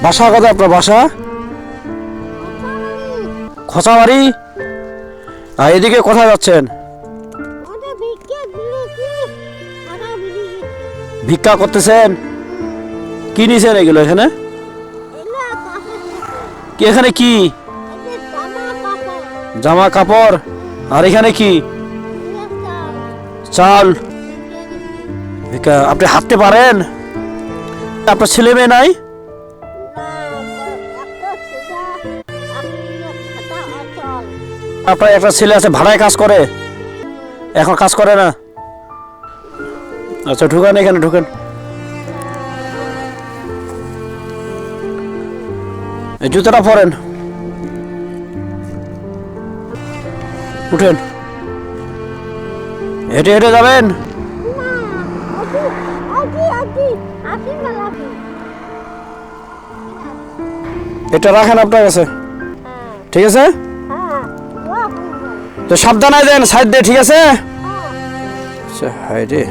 বাসা কোথায় আপনার বাসা? খোঁচাবাড়ি। আর এদিকে কোথায় যাচ্ছেন? ভিক্ষা করতেছেন? কি নিছেন এগুলো এখানে? কি এখানে কি? জামা কাপড়। আর এখানে কি? চাল। ভিক্ষা। আপনি হাঁটতে পারেন? আপনার ছেলে মেয়ে নাই? আপনার একটা ছেলে আছে ভাড়ায় কাজ করে, এখন কাজ করে না? আচ্ছা ঢুকেন, এখানে ঢুকেন। এই জুতোটা পরেন, উঠেন। হেঁটে হেঁটে যাবেন? এটা রাখেন আপনার কাছে, ঠিক আছে? তো সাবধানে দেন, সাইড দিয়ে, ঠিক আছে? আচ্ছা হাই রে।